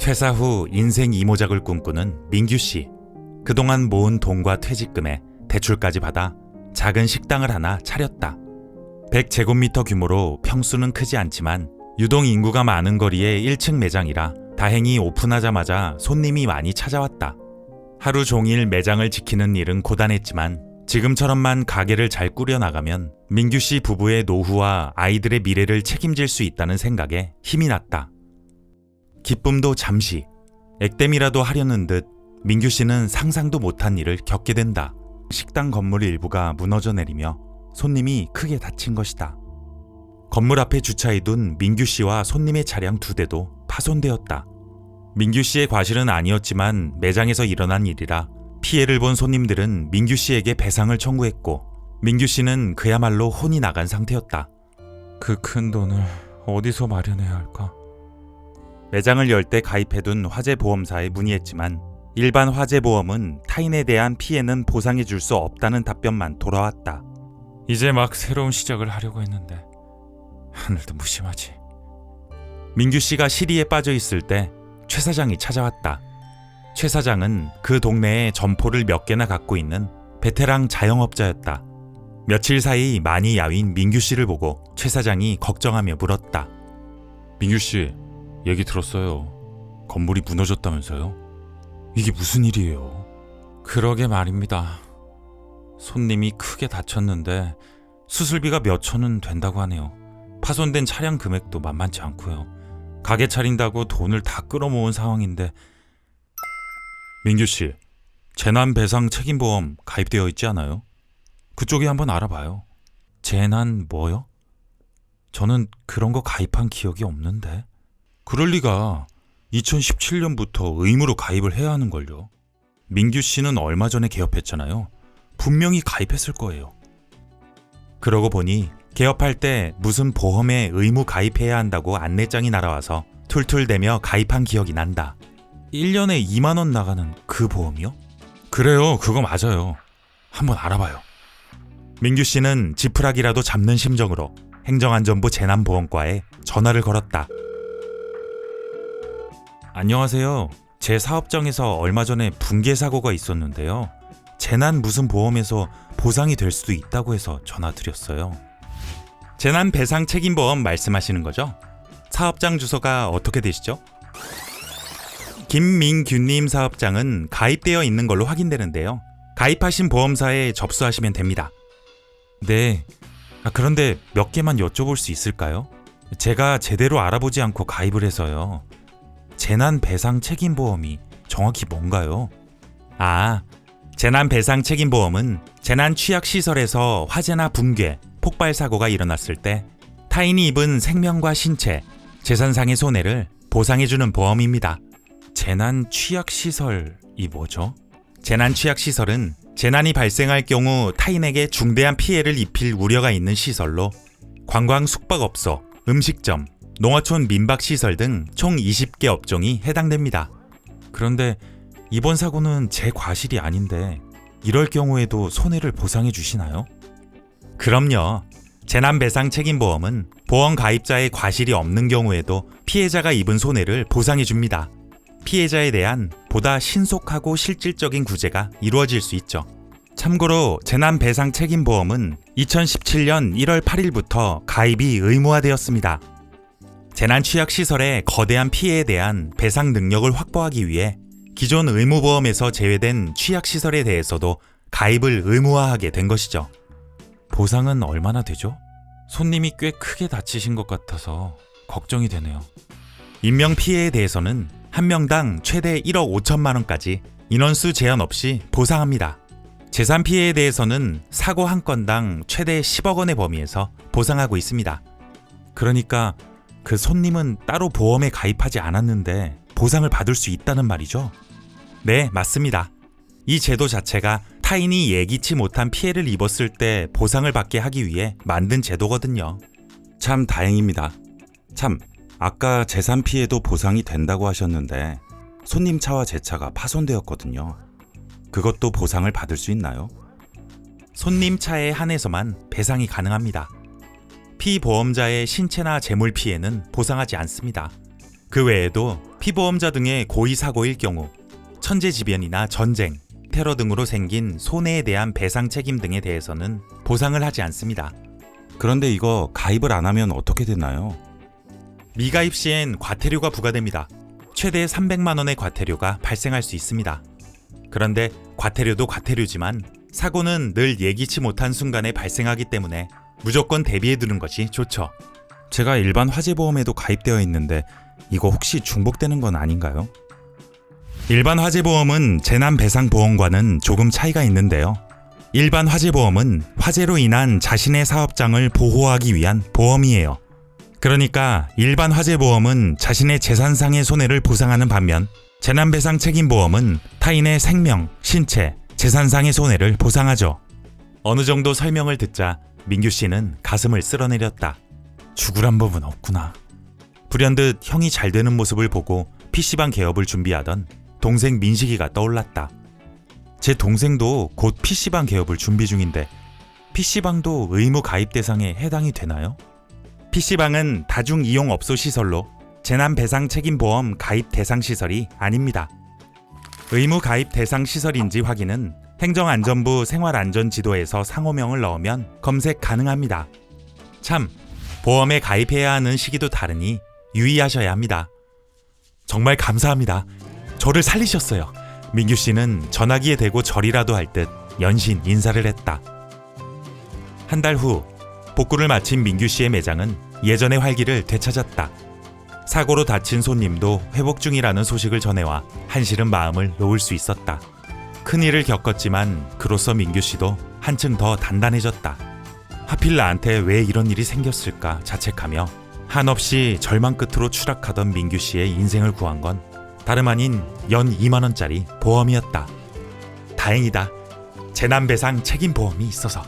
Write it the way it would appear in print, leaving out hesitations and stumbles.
퇴사 후 인생 이모작을 꿈꾸는 민규 씨. 그동안 모은 돈과 퇴직금에 대출까지 받아 작은 식당을 하나 차렸다. 100제곱미터 규모로 평수는 크지 않지만 유동 인구가 많은 거리의 1층 매장이라 다행히 오픈하자마자 손님이 많이 찾아왔다. 하루 종일 매장을 지키는 일은 고단했지만 지금처럼만 가게를 잘 꾸려나가면 민규 씨 부부의 노후와 아이들의 미래를 책임질 수 있다는 생각에 힘이 났다. 기쁨도 잠시, 액땜이라도 하려는 듯 민규 씨는 상상도 못한 일을 겪게 된다. 식당 건물 일부가 무너져 내리며 손님이 크게 다친 것이다. 건물 앞에 주차해둔 민규 씨와 손님의 차량 2대도 파손되었다. 민규 씨의 과실은 아니었지만 매장에서 일어난 일이라 피해를 본 손님들은 민규 씨에게 배상을 청구했고 민규 씨는 그야말로 혼이 나간 상태였다. 그 큰 돈을 어디서 마련해야 할까? 매장을 열 때 가입해둔 화재보험사에 문의했지만 일반 화재보험은 타인에 대한 피해는 보상해 줄 수 없다는 답변만 돌아왔다. 이제 막 새로운 시작을 하려고 했는데 하늘도 무심하지. 민규 씨가 시리에 빠져 있을 때 최 사장이 찾아왔다. 최 사장은 그 동네에 점포를 몇 개나 갖고 있는 베테랑 자영업자였다. 며칠 사이 많이 야윈 민규 씨를 보고 최 사장이 걱정하며 물었다. 민규 씨, 얘기 들었어요. 건물이 무너졌다면서요? 이게 무슨 일이에요? 그러게 말입니다. 손님이 크게 다쳤는데 수술비가 몇 천은 된다고 하네요. 파손된 차량 금액도 만만치 않고요. 가게 차린다고 돈을 다 끌어모은 상황인데. 민규 씨, 재난배상 책임보험 가입되어 있지 않아요? 그쪽에 한번 알아봐요. 재난 뭐요? 저는 그런 거 가입한 기억이 없는데. 그럴 리가. 2017년부터 의무로 가입을 해야 하는걸요. 민규 씨는 얼마 전에 개업했잖아요. 분명히 가입했을 거예요. 그러고 보니 개업할 때 무슨 보험에 의무 가입해야 한다고 안내장이 날아와서 툴툴대며 가입한 기억이 난다. 1년에 2만 원 나가는 그 보험이요? 그래요, 그거 맞아요. 한번 알아봐요. 민규 씨는 지푸라기라도 잡는 심정으로 행정안전부 재난보험과에 전화를 걸었다. 안녕하세요. 제 사업장에서 얼마 전에 붕괴 사고가 있었는데요. 재난 무슨 보험에서 보상이 될 수도 있다고 해서 전화드렸어요. 재난 배상 책임보험 말씀하시는 거죠? 사업장 주소가 어떻게 되시죠? 김민규님 사업장은 가입되어 있는 걸로 확인되는데요. 가입하신 보험사에 접수하시면 됩니다. 네. 그런데 몇 개만 여쭤볼 수 있을까요? 제가 제대로 알아보지 않고 가입을 해서요. 재난 배상 책임보험이 정확히 뭔가요? 재난 배상 책임보험은 재난 취약시설에서 화재나 붕괴, 폭발 사고가 일어났을 때 타인이 입은 생명과 신체, 재산상의 손해를 보상해주는 보험입니다. 재난 취약시설이 뭐죠? 재난 취약시설은 재난이 발생할 경우 타인에게 중대한 피해를 입힐 우려가 있는 시설로 관광 숙박업소, 음식점, 농어촌 민박시설 등 총 20개 업종이 해당됩니다. 그런데 이번 사고는 제 과실이 아닌데 이럴 경우에도 손해를 보상해 주시나요? 그럼요. 재난배상 책임보험은 보험 가입자의 과실이 없는 경우에도 피해자가 입은 손해를 보상해 줍니다. 피해자에 대한 보다 신속하고 실질적인 구제가 이루어질 수 있죠. 참고로 재난배상 책임보험은 2017년 1월 8일부터 가입이 의무화되었습니다. 재난 취약시설의 거대한 피해에 대한 배상 능력을 확보하기 위해 기존 의무보험에서 제외된 취약시설에 대해서도 가입을 의무화하게 된 것이죠. 보상은 얼마나 되죠? 손님이 꽤 크게 다치신 것 같아서 걱정이 되네요. 인명피해에 대해서는 한 명당 최대 1억 5천만 원까지 인원수 제한 없이 보상합니다. 재산피해에 대해서는 사고 한 건당 최대 10억 원의 범위에서 보상하고 있습니다. 그러니까 그 손님은 따로 보험에 가입하지 않았는데 보상을 받을 수 있다는 말이죠? 네, 맞습니다. 이 제도 자체가 타인이 예기치 못한 피해를 입었을 때 보상을 받게 하기 위해 만든 제도거든요. 참 다행입니다. 참, 아까 재산 피해도 보상이 된다고 하셨는데 손님 차와 제 차가 파손되었거든요. 그것도 보상을 받을 수 있나요? 손님 차에 한해서만 배상이 가능합니다. 피보험자의 신체나 재물 피해는 보상하지 않습니다. 그 외에도 피보험자 등의 고의 사고일 경우 천재지변이나 전쟁, 테러 등으로 생긴 손해에 대한 배상 책임 등에 대해서는 보상을 하지 않습니다. 그런데 이거 가입을 안 하면 어떻게 되나요? 미가입 시엔 과태료가 부과됩니다. 최대 300만 원의 과태료가 발생할 수 있습니다. 그런데 과태료도 과태료지만 사고는 늘 예기치 못한 순간에 발생하기 때문에 무조건 대비해 두는 것이 좋죠. 제가 일반 화재보험에도 가입되어 있는데 이거 혹시 중복되는 건 아닌가요? 일반 화재보험은 재난배상보험과는 조금 차이가 있는데요. 일반 화재보험은 화재로 인한 자신의 사업장을 보호하기 위한 보험이에요. 그러니까 일반 화재보험은 자신의 재산상의 손해를 보상하는 반면 재난배상 책임보험은 타인의 생명, 신체, 재산상의 손해를 보상하죠. 어느 정도 설명을 듣자 민규 씨는 가슴을 쓸어내렸다. 죽으란 법은 없구나. 불현듯 형이 잘 되는 모습을 보고 PC방 개업을 준비하던 동생 민식이가 떠올랐다. 제 동생도 곧 PC방 개업을 준비 중인데 PC방도 의무 가입 대상에 해당이 되나요? PC방은 다중이용업소 시설로 재난배상 책임보험 가입 대상 시설이 아닙니다. 의무 가입 대상 시설인지 확인은 행정안전부 생활안전지도에서 상호명을 넣으면 검색 가능합니다. 참, 보험에 가입해야 하는 시기도 다르니 유의하셔야 합니다. 정말 감사합니다. 저를 살리셨어요. 민규 씨는 전화기에 대고 절이라도 할 듯 연신 인사를 했다. 한 달 후 복구를 마친 민규 씨의 매장은 예전의 활기를 되찾았다. 사고로 다친 손님도 회복 중이라는 소식을 전해와 한시름 마음을 놓을 수 있었다. 큰일을 겪었지만 그로써 민규 씨도 한층 더 단단해졌다. 하필 나한테 왜 이런 일이 생겼을까 자책하며 한없이 절망 끝으로 추락하던 민규 씨의 인생을 구한 건 다름 아닌 연 2만 원짜리 보험이었다. 다행이다. 재난배상 책임보험이 있어서.